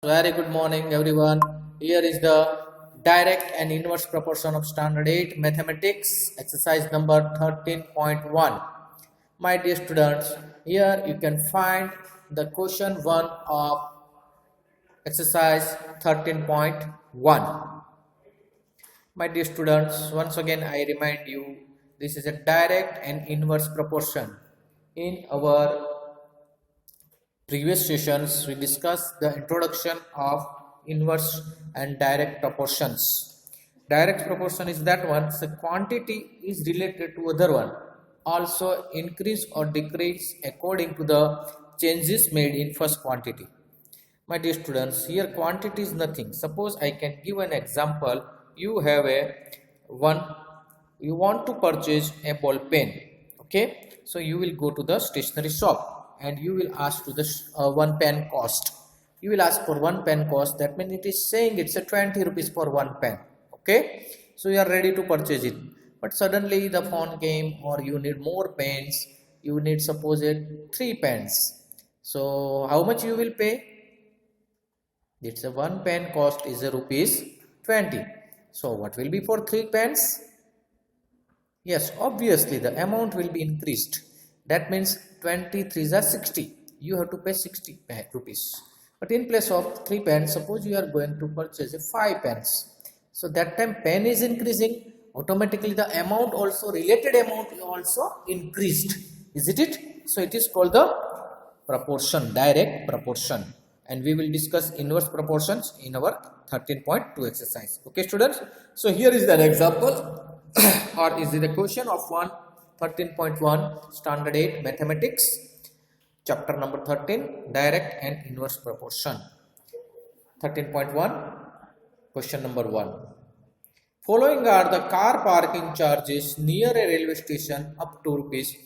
Very good morning, everyone. Here is the direct and inverse proportion of standard 8 mathematics exercise number 13.1. My dear students, here you can find the question 1 of exercise 13.1. My dear students, once again I remind you, this is a direct and inverse proportion. In our previous sessions, we discussed the introduction of inverse and direct proportions. Direct proportion is that one, the quantity is related to other one, also increase or decrease according to the changes made in first quantity. My dear students, here quantity is nothing. Suppose I can give an example. You have you want to purchase a ball pen. Okay, so you will go to the stationery shop and you will ask to the one pen cost. You will ask for one pen cost. That means it is saying it's a 20 rupees for one pen. Okay, so you are ready to purchase it. But suddenly the phone came, or you need more pens. You need, suppose it 3 pens. So how much you will pay? It's a one pen cost is a rupees 20. So what will be for 3 pens? Yes, obviously the amount will be increased. That means 23s are 60. You have to pay 60 rupees. But in place of 3 pens, suppose you are going to purchase a 5 pens. So that time pen is increasing. Automatically the amount also, related amount also increased. Isn't it? So it is called the proportion, direct proportion. And we will discuss inverse proportions in our 13.2 exercise. Okay students, so here is an example or is it the question of 13.1 standard 8 mathematics, chapter number 13, direct and inverse proportion. 13.1 question number 1. Following are the car parking charges near a railway station up to rupees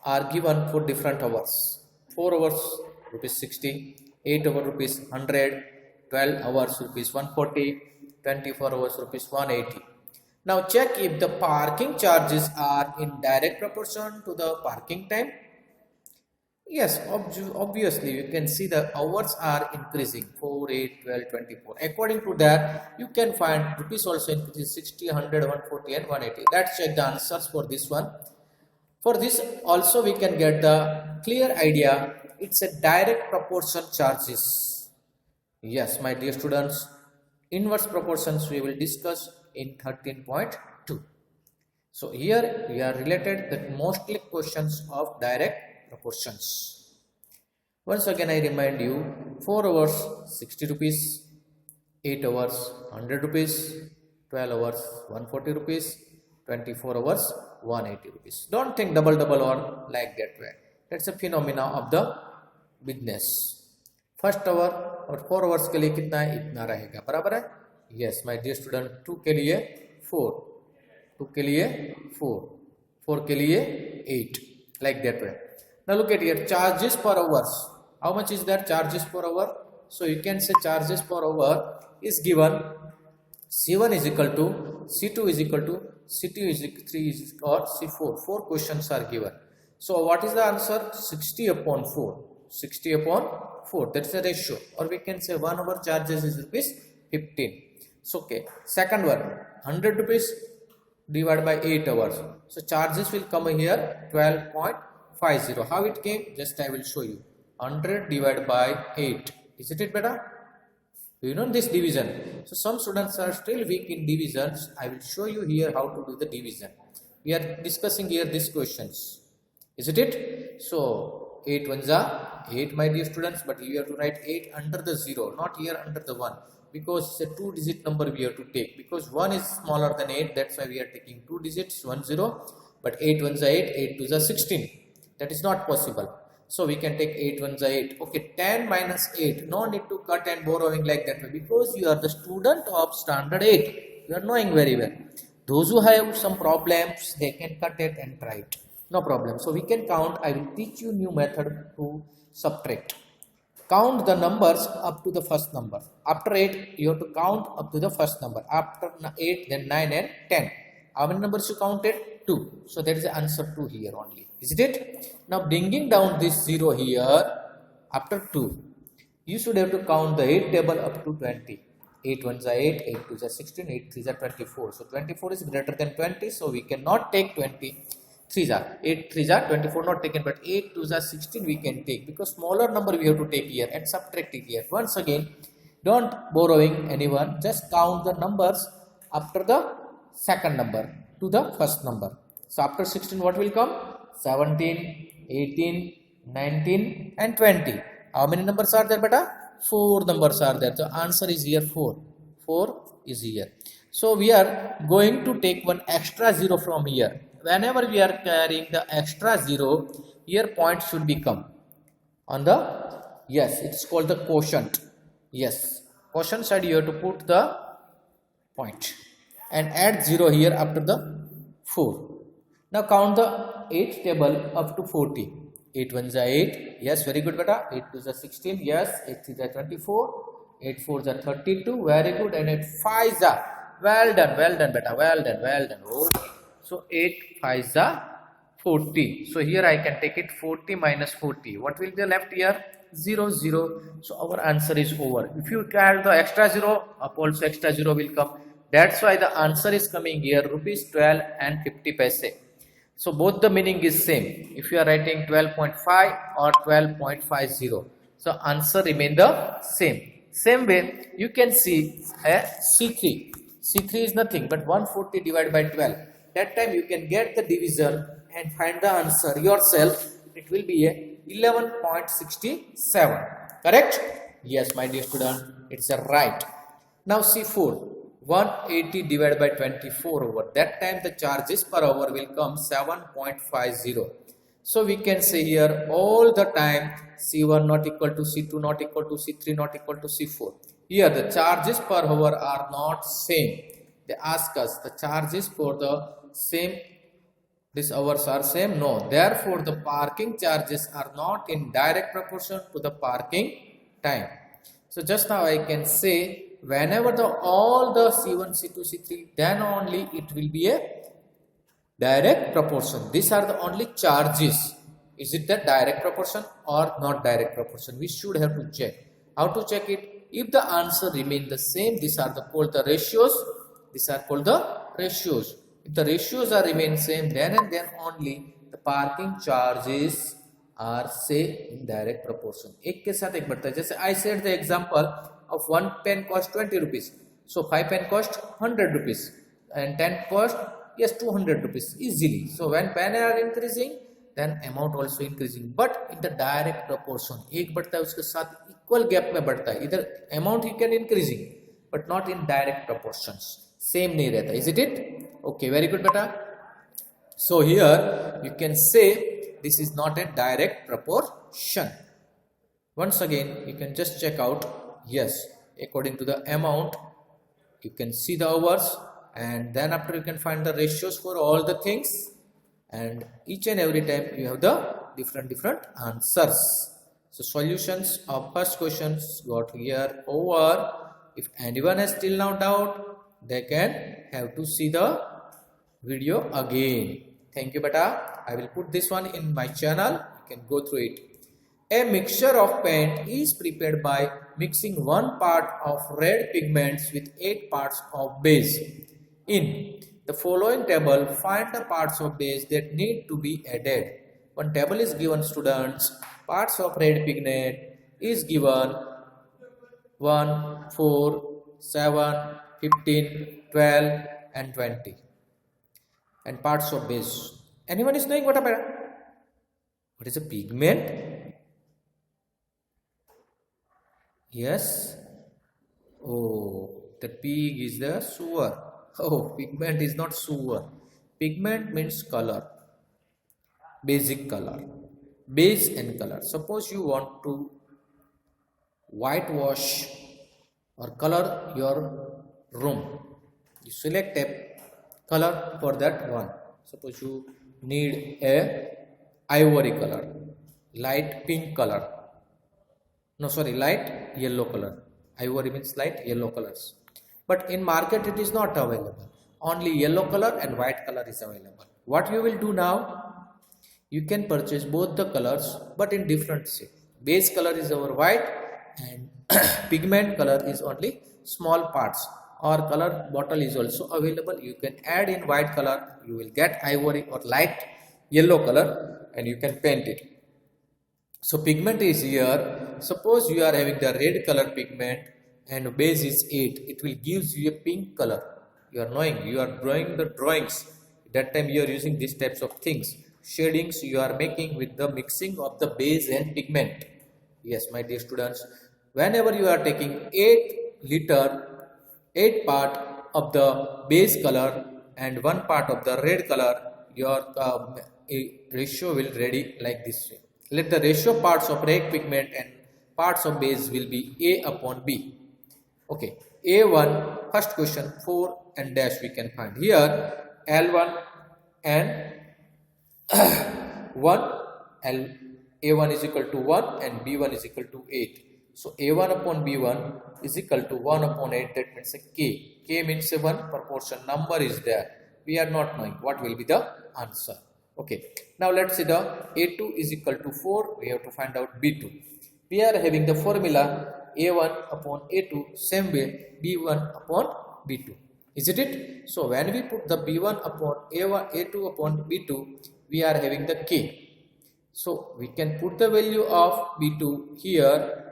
are given for different hours. 4 hours rupees 60, 8 hours rupees 100, 12 hours rupees 140, 24 hours rupees 180. Now check if the parking charges are in direct proportion to the parking time. Yes, obviously you can see the hours are increasing 4, 8, 12, 24. According to that, you can find rupees also increases 60, 100, 140 and 180. Let's check the answers for this one. For this also we can get the clear idea. It's a direct proportion charges. Yes, my dear students, inverse proportions we will discuss in 13.2. So here we are related that mostly questions of direct proportions. Once again I remind you, 4 hours 60 rupees, 8 hours 100 rupees, 12 hours 140 rupees, 24 hours 180 rupees. Don't think double or like that way. That's a phenomena of the business. First hour और 4 hours के लिए कितना है, इतना रहेगा, बराबर है. Yes my dear student, 2 के लिए 4, 2 के लिए 4, 4 के लिए 8, like that way. Now look at here, charges per hours. How much is that charges per hour? So you can say charges per hour is given C1 is equal to C2 is equal to C2 is equal to 3 is or C4. 4 questions are given. So what is the answer? 60 upon 4. 60 upon 4, that's the ratio, or we can say 1 hour charges is rupees 15. So okay, second one, 100 rupees divided by 8 hours. So charges will come here 12.50. How it came? Just I will show you. 100 divided by 8. Isn't it better? Do you know this division? So some students are still weak in divisions. I will show you here how to do the division. We are discussing here these questions. Isn't it? So 8 ones are 8, my dear students, but you have to write 8 under the 0, not here under the 1, because it's a 2-digit number we have to take, because 1 is smaller than 8, that's why we are taking 2 digits, 1 0, but 8 ones are 8, 8 twos are 16, that is not possible. So we can take 8 ones are 8. Okay, 10 minus 8, no need to cut and borrowing like that way, because you are the student of standard 8, you are knowing very well. Those who have some problems, they can cut it and try it. No problem. So we can count. I will teach you new method to subtract. Count the numbers up to the first number. After 8, you have to count up to the first number. After 8, then 9 and 10. How many numbers you counted? 2. So that is the answer 2 here only. Isn't it? Now bringing down this 0 here after 2. You should have to count the 8 table up to 20. 8 ones are 8, 8 twos are 16, 8 threes are 24. So 24 is greater than 20, so we cannot take 20. 3s are 8 threes are 24 not taken, but 8 twos are 16 we can take, because smaller number we have to take here and subtract it here. Once again, don't borrowing anyone, just count the numbers after the second number to the first number. So after 16 what will come? 17, 18, 19 and 20. How many numbers are there, beta? 4 numbers are there. So answer is here 4. 4 is here. So we are going to take one extra 0 from here. Whenever we are carrying the extra 0, here point should become on the, yes, it's called the quotient. Yes, quotient side you have to put the point and add 0 here after the 4. Now count the 8 table up to 40. 8 ones are 8. Yes, very good, beta. 8 twos are 16. Yes, 8 threes are 24. 8 fours are 32. Very good. And 8 fives are, well done, beta. Well done. Okay. So 8 fives are 40. So here I can take it 40 minus 40. What will be left here? 0, 0. So our answer is over. If you add the extra 0, up also extra 0 will come. That's why the answer is coming here, rupees 12 and 50 paise. So both the meaning is same. If you are writing 12.5 or 12.50, so answer remain the same. Same way, you can see a C3. C3 is nothing but 140 divided by 12. That time you can get the divisor and find the answer yourself. It will be a 11.67. Correct? Yes, my dear student, it's a right. Now C4. 180 divided by 24 over. That time the charges per hour will come 7.50. So we can say here all the time C1 not equal to C2 not equal to C3 not equal to C4. Here the charges per hour are not same. They ask us the charges for the same, these hours are same. No, therefore the parking charges are not in direct proportion to the parking time. So just now I can say whenever all the C1, C2, C3, then only it will be a direct proportion. These are the only charges. Is it the direct proportion or not direct proportion? We should have to check. How to check it? If the answer remain the same, these are called the ratios. These are called the ratios. If the ratios are remain same, then and then only the parking charges are say in direct proportion. एक के साथ एक बढ़ता है. जैसे I said the example of 1 pen cost 20 rupees. So 5 pen cost 100 rupees and 10 cost, yes, 200 rupees easily. So when pen are increasing, then amount also increasing. But in the direct proportion, एक बढ़ता है उसके साथ equal gap में बढ़ता है. इधर amount you can increasing, but not in direct proportions. Same नहीं रहता. Is it? Okay, very good, beta. So here you can say this is not a direct proportion. Once again, you can just check out. Yes, according to the amount, you can see the hours, and then after you can find the ratios for all the things, and each and every time you have the different answers. So solutions of first questions got here over. If anyone has still now doubt, they can have to see the video again. Thank you, beta. I will put this one in my channel. You can go through it. A mixture of paint is prepared by mixing 1 part of red pigments with 8 parts of base. In the following table, find the parts of base that need to be added. One table is given, students. Parts of red pigment is given 1, 4, 7, 15, 12 and 20. And parts of base. Anyone is knowing what is a pigment? Yes. Oh, the pig is the sewer. Oh, pigment is not sewer. Pigment means color. Basic color. Base and color. Suppose you want to whitewash or color your room. You select a color for that one. Suppose you need a ivory color, light pink color. No, sorry, light yellow color. Ivory means light yellow colors. But in market it is not available. Only yellow color and white color is available. What you will do now? You can purchase both the colors but in different shape. Base color is our white and pigment color is only small parts. Or color bottle is also available. You can add in white color, you will get ivory or light yellow color, and you can paint it. So pigment is here. Suppose you are having the red color pigment and base is 8, it will gives you a pink color. You are knowing, you are drawing the drawings, that time you are using these types of things. Shadings you are making with the mixing of the base and pigment. Yes, my dear students, whenever you are taking 8 part of the base color and 1 part of the red color, your ratio will ready like this way. Let the ratio parts of red pigment and parts of base will be A upon B. Okay, A1, first question 4 and dash we can find here. L1 and 1, A1 is equal to 1 and B1 is equal to 8. So A1 upon B1 is equal to 1 upon 8, that means a K. K means a 1 proportion number is there. We are not knowing what will be the answer. Okay, now let's see the A2 is equal to 4, we have to find out B2. We are having the formula A1 upon A2, same way B1 upon B2. Isn't it? So when we put the B1 upon A1, A2 upon B2, we are having the K. So we can put the value of B2 here.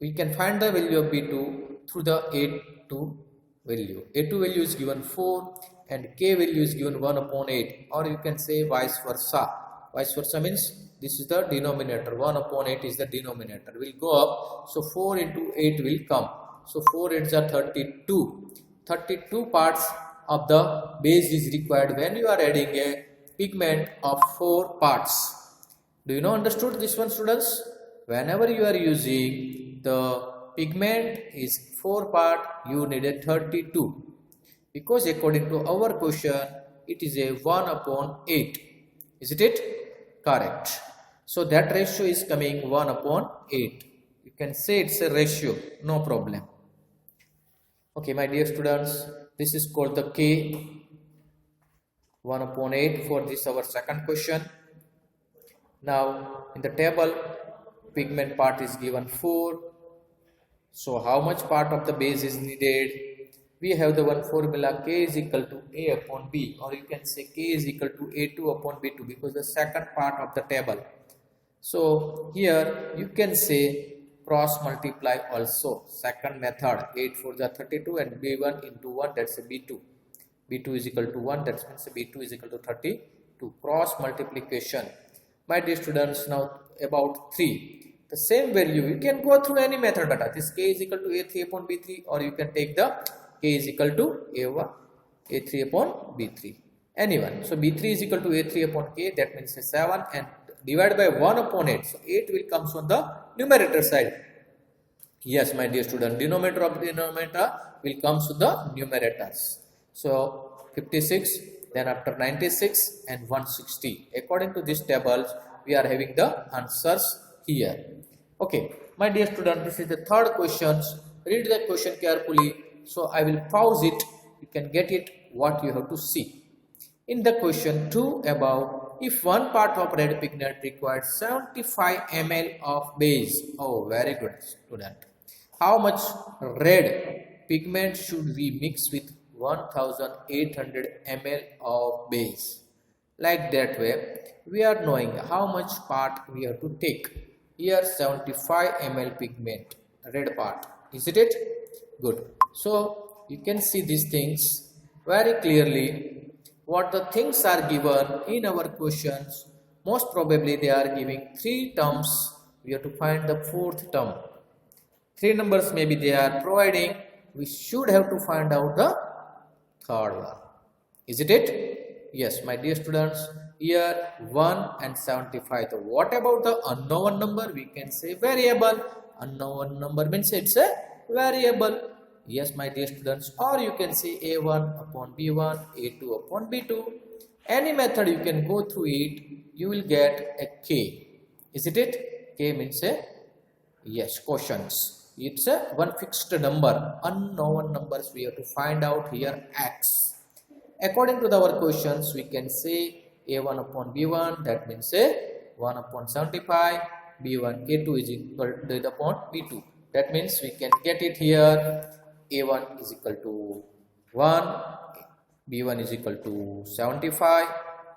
We can find the value of B2 through the A2 value. A2 value is given 4 and K value is given 1 upon 8, or you can say vice versa. Vice versa means this is the denominator, 1 upon 8 is the denominator. Will go up, so 4 into 8 will come. So 4 8s are 32. 32 parts of the base is required when you are adding a pigment of 4 parts. Do you know understood this one, students? Whenever you are using the pigment is 4 part, you need a 32. Because according to our question, it is a 1 upon 8. Isn't it? Correct. So that ratio is coming 1 upon 8. You can say it's a ratio, no problem. Okay, my dear students, this is called the K, 1 upon 8 for this our second question. Now in the table, pigment part is given 4. So how much part of the base is needed? We have the one formula K is equal to A upon B, or you can say K is equal to A2 upon B2 because the second part of the table. So here you can say cross multiply also. Second method, 8 for the 32 and B1 into 1, that's a B2. B2 is equal to 1, that means B2 is equal to 32. Cross multiplication. My dear students, now about 3. The same value, you can go through any method better. This K is equal to A3 upon B3, or you can take the K is equal to A1, A3 upon B3. Anyone. So B3 is equal to A3 upon K, that means 7, and divide by 1 upon 8. So 8 will come on the numerator side. Yes, my dear student, denominator of denominator will come to the numerators. So 56, then after 96 and 160. According to this tables, we are having the answers here. Okay, my dear student, this is the third question. Read the question carefully. So I will pause it. You can get it what you have to see. In the question 2 above, if one part of red pigment requires 75 ml of base. Oh, very good, student. How much red pigment should we mix with 1800 ml of base? Like that way, we are knowing how much part we have to take. Here 75 ml pigment, red part. Isn't it? Good. So you can see these things very clearly. What the things are given in our questions, most probably they are giving 3 terms. We have to find the 4th term. 3 numbers maybe they are providing. We should have to find out the 3rd one. Isn't it? Yes, my dear students. Here 1 and 75. So what about the unknown number? We can say variable. Unknown number means it's a variable. Yes, my dear students, or you can say A1 upon B1, A2 upon B2. Any method you can go through it, you will get a K. Isn't it? K means a, yes, quotients. It's a one fixed number. Unknown numbers we have to find out here X. According to our questions, we can say A1 upon B1, that means a 1 upon 75, B1, A2 is equal to upon B2. That means we can get it here. A1 is equal to 1, B1 is equal to 75.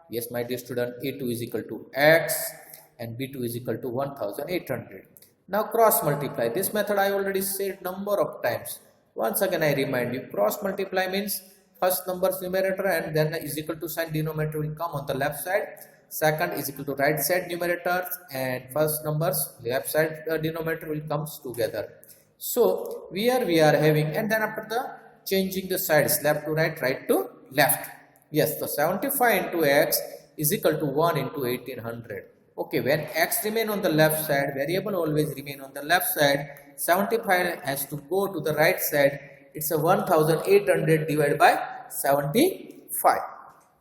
Yes, my dear student, A2 is equal to X and B2 is equal to 1800. Now cross multiply. This method I already said number of times. Once again I remind you, cross multiply means first number's numerator and then is equal to sign denominator will come on the left side. Second is equal to right side numerator and first numbers left side denominator will comes together. So here we are having, and then after the changing the sides left to right, right to left. Yes, so 75 into X is equal to 1 into 1800. Okay, when X remain on the left side, variable always remain on the left side. 75 has to go to the right side. It's a 1800 divided by 75.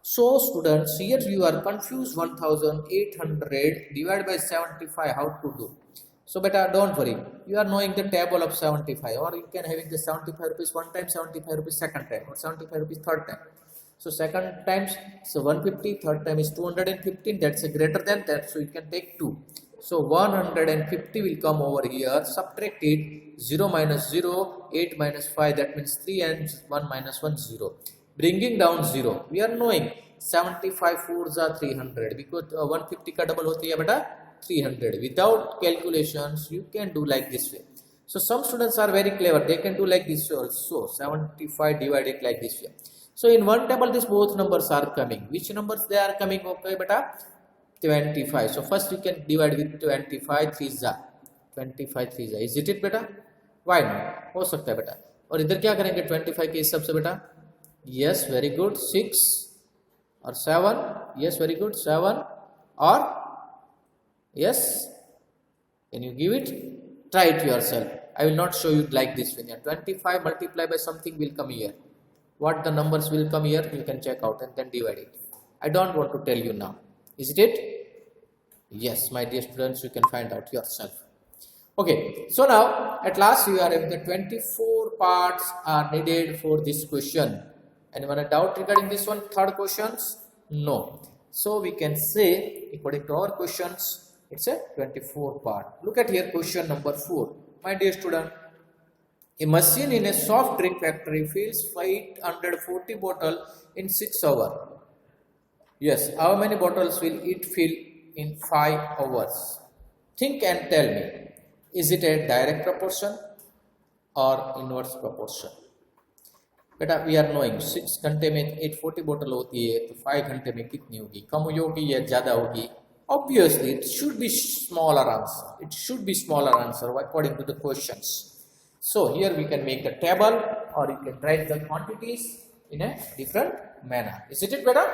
So students, here you are confused, 1800 divided by 75, how to do? So beta, don't worry, you are knowing the table of 75, or you can having the 75 rupees one time, 75 rupees second time, or 75 rupees third time. So second times so 150, third time is 215, that's a greater than that, so you can take 2. So 150 will come over here, subtract it, 0 minus 0, 8 minus 5, that means 3 and 1 minus 1, 0. Bringing down 0, we are knowing 75 4s are 300, because 150 ka double hoti hai beta 300. Without calculations, you can do like this way. So some students are very clever, they can do like this way also, 75 divided like this way. So in one table, these both numbers are coming. Which numbers they are coming? Okay, beta 25. So first you can divide with 25 3s are 25 3s are. Is it beta? Why not? हो सकता है बेटा. और इधर क्या करेंगे 25 के हिसाब से बेटा? Yes, very good. 6 or 7. Yes, very good. 7 or yes. Can you give it? Try it yourself. I will not show you like this when 25 multiplied by something will come here. What the numbers will come here, you can check out and then divide it. I don't want to tell you now. Is it? Yes, my dear students, you can find out yourself. Okay, so now at last you are having the 24 parts are needed for this question. Anyone a doubt regarding this one? Third questions? No. So we can say according to our questions, it's a 24 part. Look at here question number 4. My dear student, a machine in a soft drink factory fills 540 bottles in 6 hours. Yes, how many bottles will it fill in 5 hours? Think and tell me, is it a direct proportion or inverse proportion? बेटा we are knowing 6 घंटे में 840 बोतल होती है तो 5 घंटे में कितनी होगी, कम होगी या ज़्यादा होगी? Obviously, it should be smaller answer. It should be smaller answer according to the questions. So here we can make a table or you can write the quantities in a different manner. Is it better?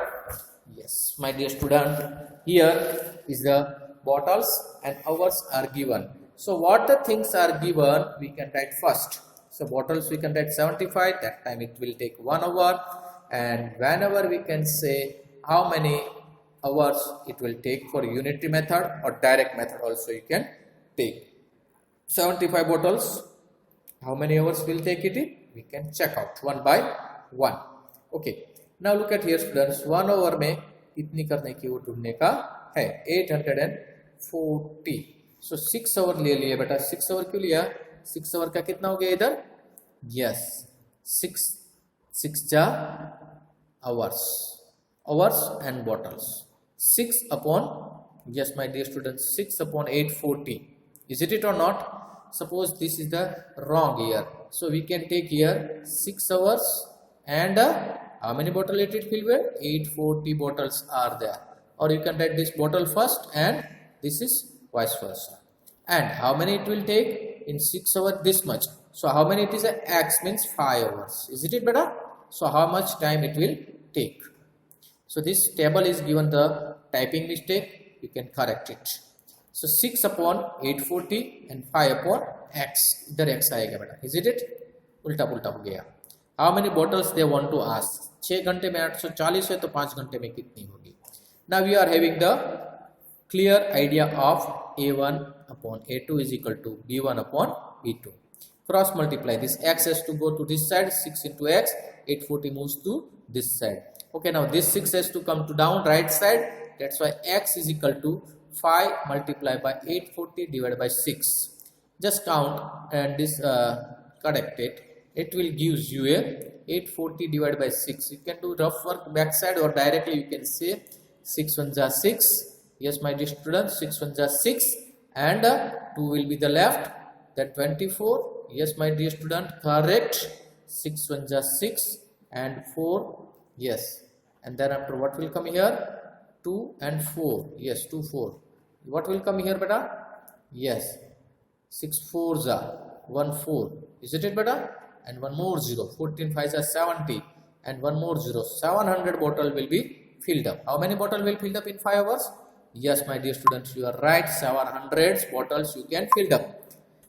Yes, my dear student, here is the bottles and hours are given. So what the things are given, we can write first. So bottles we can write 75, that time it will take 1 hour, and whenever we can say how many hours it will take for unitary method or direct method also you can take. 75 bottles, how many hours will take it in? We can check out one by one. Okay, now look at here students, 1 hour में कितनी करने की वो ढूंढने का है 840. So 6 hour ले लिए बेटा, 6 hour क्यों लिया? 6 hour का कितना हो गया इधर? Yes, 6 जा hours and bottles. 6 upon, yes my dear students, 6 upon 840. Is it or not? Suppose this is the wrong here. So we can take here 6 hours and how many bottles it will fill with? 840 bottles are there. Or you can write this bottle first and this is vice versa. And how many it will take? In 6 hours this much. So how many it is? X means 5 hours. Is it better? So how much time it will take? So this table is given the typing mistake. You can correct it. So 6 upon 840 and 5 upon X. इधर X आएगा बेटा. Is it? उल्टा पुल्टा हो गया. How many bottles they want to ask? 6 घंटे में 840 है तो 5 घंटे में कितनी होगी? Now we are having the clear idea of A1 upon A2 is equal to B1 upon B2. Cross multiply. This X has to go to this side. 6 into X. 840 moves to this side. Okay, now this 6 has to come to down right side. That's why X is equal to 5 multiplied by 840 divided by 6. Just count and this correct it. It will gives you a 840 divided by 6. You can do rough work backside or directly you can say 6 ones are 6. Yes, my dear students, 6 ones are 6 and 2 will be the left. Then 24. Yes, my dear student, correct. 6 ones are 6 and 4. Yes. And then after what will come here? 2 and 4. Yes, 2, 4. What will come here, beta? Yes. 6 fours are 1 4. Isn't it, beta? And one more 0. 14 fives are 70. And one more 0. 700 bottle will be filled up. How many bottle will filled up in 5 hours? Yes, my dear students, you are right. 700 bottles you can fill up.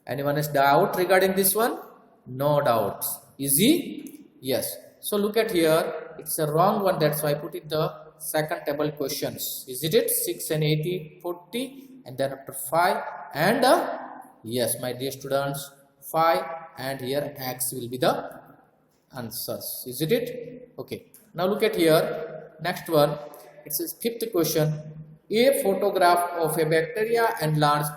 Anyone has doubt regarding this one? No doubts. Easy? Yes. So look at here. It's a wrong one. That's why I put it the second table questions. Is it? 6 and 80, 40. And then after 5 and yes, my dear students, 5 and here X will be the answers. Is it? Okay. Now look at here. Next one. It says fifth question. A photograph of a bacteria enlarged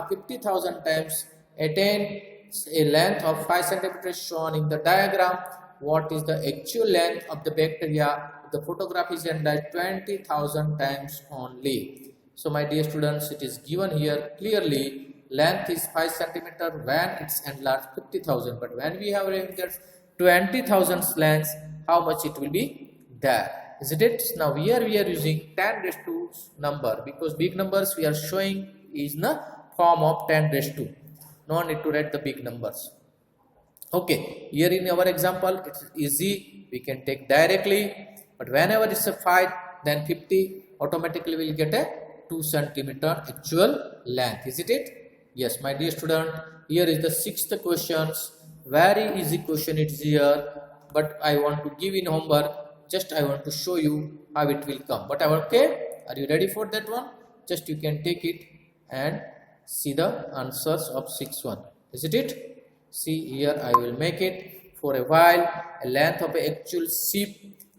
50,000 times attains a length of 5 cm shown in the diagram. What is the actual length of the bacteria? The photograph is enlarged 20,000 times only. So my dear students, it is given here clearly length is 5 cm when it's enlarged 50,000. But when we have rendered 20,000 length, how much it will be there? Isn't it? Now here we are using 10 raised to number because big numbers we are showing is in the form of 10 raised to. No need to write the big numbers. Okay, here in our example it's easy, we can take directly, but whenever it's a 5 then 50 automatically will get a 2 cm actual length. Is it? Yes, my dear student, here is the sixth questions. Very easy question it is here, but I want to give in homework. Just I want to show you how it will come. But okay, are you ready for that one? Just you can take it and see the answers of 6th. Is it? See here I will make it for a while. A length of an actual ship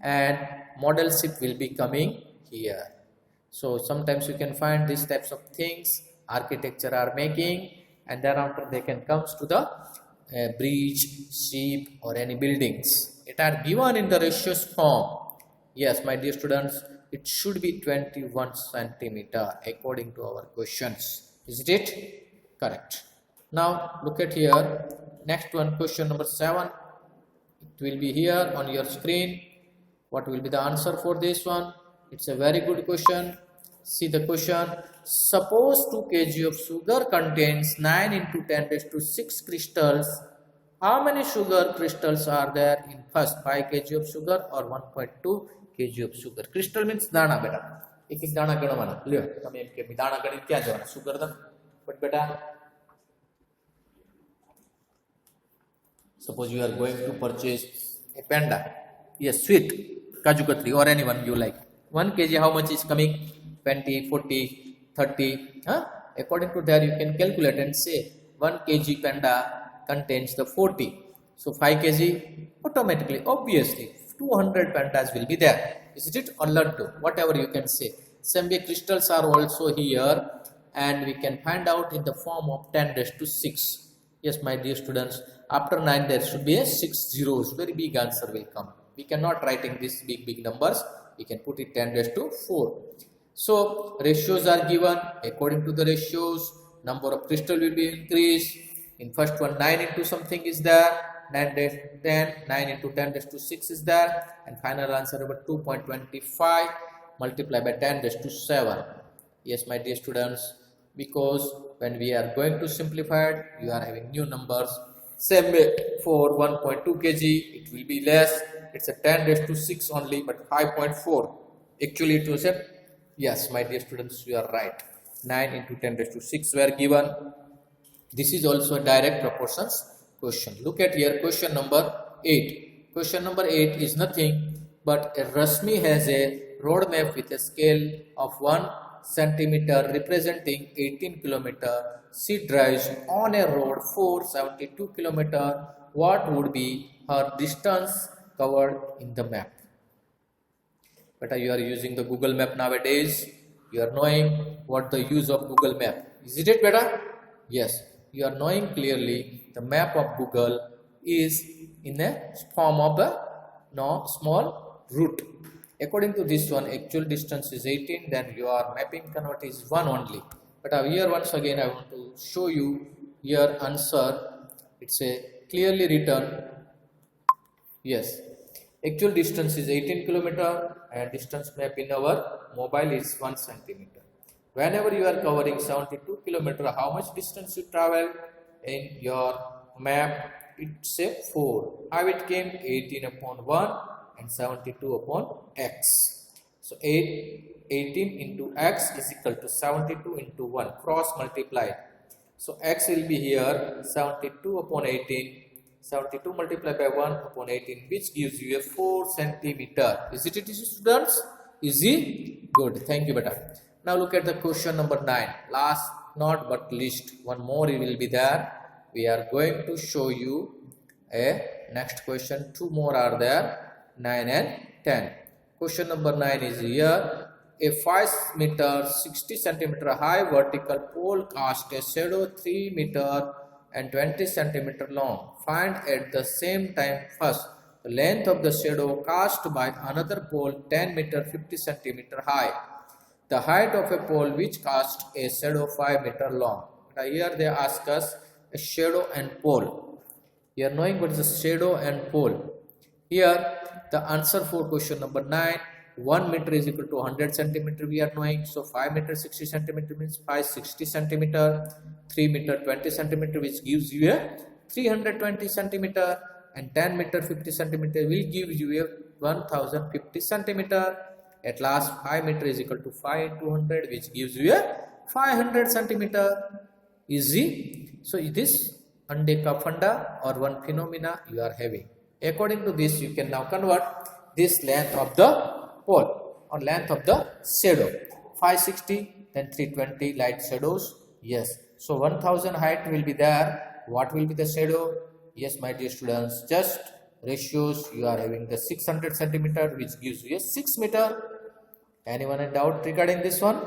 and model ship will be coming here. So sometimes you can find these types of things architecture are making, and thereafter they can comes to the bridge, ship or any buildings. It are given in the ratios form. Yes, my dear students, it should be 21 centimeter according to our questions. Is it? Correct. Now look at here. Next one, question number 7. It will be here on your screen. What will be the answer for this one? It's a very good question. See the question. Suppose 2 kg of sugar contains 9 into 10 raised to 6 crystals. How many sugar crystals are there in first 5 kg of sugar or 1.2 kg of sugar? Crystal means दाना बेटा. एक दाना गणवाना. लियो. તમે એમ કે દાણા ગણીને ક્યાં જવાના? સુગર દમ. But બેટા, suppose you are going to purchase a panda. Yes, sweet kaju katri or anyone you like. 1 kg how much is coming? 20, 40, 30. According to that you can calculate and say 1 kg panda contains the 40. So 5 kg automatically, obviously 200 pandas will be there. Is it? Or learn to, whatever you can say. Same way crystals are also here and we can find out in the form of 10 raised to 6. Yes, my dear students, after 9 there should be a 6 zeros. Very big answer will come. We cannot writing these big numbers. We can put it 10 raised to 4. So ratios are given. According to the ratios, number of crystal will be increased. In first one 9 into something is there, 9 raised to 10, 9 into 10 raised to 6 is there, and final answer about 2.25 multiplied by 10 raised to 7. Yes, my dear students, because when we are going to simplify it, you are having new numbers. Same way for 1.2 kg, it will be less. It's a 10 raised to 6 only, but 5.4. Actually, it was a, yes, my dear students, you are right. 9 into 10 raised to 6 were given. This is also a direct proportions question. Look at here, question number 8. Question number 8 is nothing but a Rasmi has a road map with a scale of 1 centimeter representing 18 kilometer. She drives on a road for 72 kilometer. What would be her distance covered in the map? But you are using the Google map nowadays. You are knowing what the use of Google map. Is it better? Yes. you are knowing clearly the map of Google is in a form of a small route. According to this one, actual distance is 18, then your mapping convert is 1 only. But here once again I want to show you your answer. It's a clearly written. Yes, actual distance is 18 kilometer and distance map in our mobile is 1 centimeter. Whenever you are covering 72 kilometer, how much distance you travel in your map? It's a 4. How it came? 18 upon 1 and 72 upon x. So 18 into x is equal to 72 into 1. Cross multiply. So x will be here 72 upon 18. 72 multiplied by 1 upon 18, which gives you a 4 centimeter. Is it students? Easy? Good. Thank you, beta. Now look at the question number 9. Last not but least, one more will be there. We are going to show you a next question. 2 more are there, 9 and 10. Question number 9 is here. A 5 meter 60 centimeter high vertical pole casts a shadow 3 meter and 20 centimeter long. Find at the same time first the length of the shadow cast by another pole 10 meter 50 centimeter high. The height of a pole which casts a shadow 5 meter long. Now here they ask us a shadow and pole. You are knowing what is a shadow and pole. Here the answer for question number 9, 1 meter is equal to 100 centimeter we are knowing. So 5 meter 60 centimeter means 5 60 centimeter, 3 meter 20 centimeter which gives you a 320 centimeter, and 10 meter 50 centimeter will give you a 1050 centimeter. At last 5 meter is equal to 5 into 100 which gives you a 500 centimeter. Easy. So this undeka funda or one phenomena you are having. According to this, you can now convert this length of the pole or length of the shadow. 560 then 320 light shadows. Yes. So 1000 height will be there. What will be the shadow? Yes, my dear students, just ratios. You are having the 600 centimeter which gives you a 6 meter. Anyone in doubt regarding this one?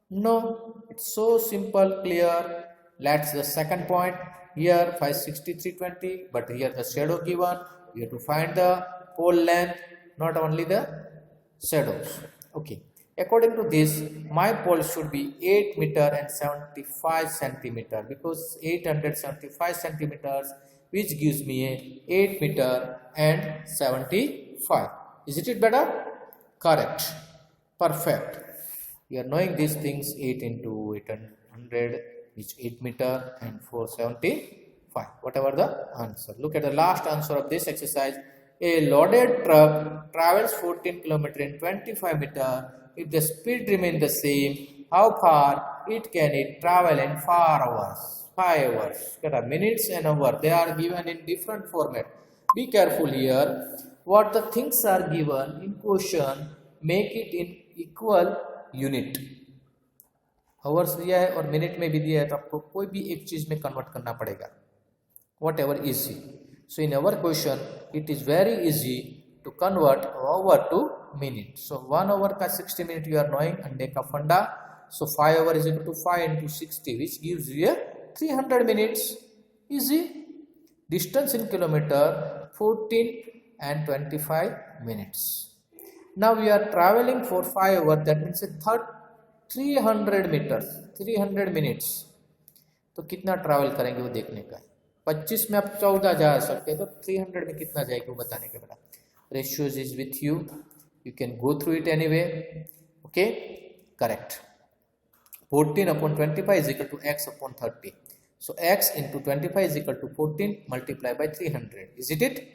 No. It's so simple, clear. Let's the second point. Here 560 320, but here the shadow given. You have to find the pole length, not only the shadows. Okay. According to this, my pole should be 8 meter and 75 centimeter because 875 centimeters which gives me a 8 meter and 75. Isn't it better? Correct. Perfect. You are knowing these things. 8 into 800 which 8 meter and 475. Whatever the answer. Look at the last answer of this exercise. A loaded truck travels 14 km in 25 meter. If the speed remains the same, how far it can travel in 4 hours? 5 hours. Get minutes and hour. They are given in different format. Be careful here. What the things are given in question, make it in equal unit. Hours दिया है और minute में भी दिया है तो आपको कोई भी एक चीज में कन्वर्ट करना पड़ेगा. Whatever easy. So in our question, it is very easy to convert hour to minute. So 1 hour ka 60 minute you are knowing ande ka funda. So 5 hour is equal to 5 into 60 which gives you a 300 minutes. Easy. Distance in kilometer 14 and 25 minutes. Now we are traveling for 5 hours. That means a 300 meters, 300 minutes. तो कितना travel करेंगे वो देखने का है. 25 में आप 14 जा सकते हैं तो 300 में कितना जाएगा वो बताने के बाद. Ratios is with you. You can go through it anyway. Okay, correct. 14 upon 25 is equal to x upon 30. So x into 25 is equal to 14 multiplied by 300. Is it?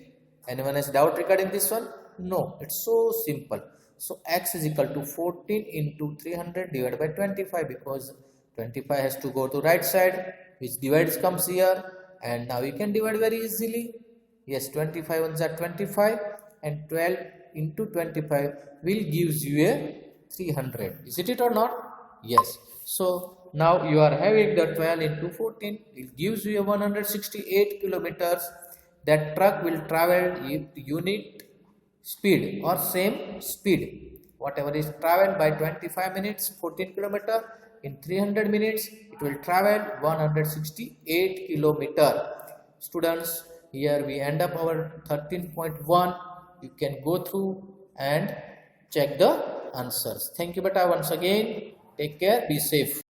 Anyone has doubt regarding this one? No, it's so simple. So x is equal to 14 into 300 divided by 25 because 25 has to go to right side which divides comes here, and now you can divide very easily. Yes, 25 ones are 25 and 12 into 25 will gives you a 300. Is it or not? Yes. So now you are having the 12 into 14. It gives you a 168 kilometers. That truck will travel unit speed or same speed. Whatever is traveled by 25 minutes, 14 kilometer, In 300 minutes, it will travel 168 kilometer. Students, here we end up our 13.1. You can go through and check the answers. Thank you beta once again. Take care. Be safe.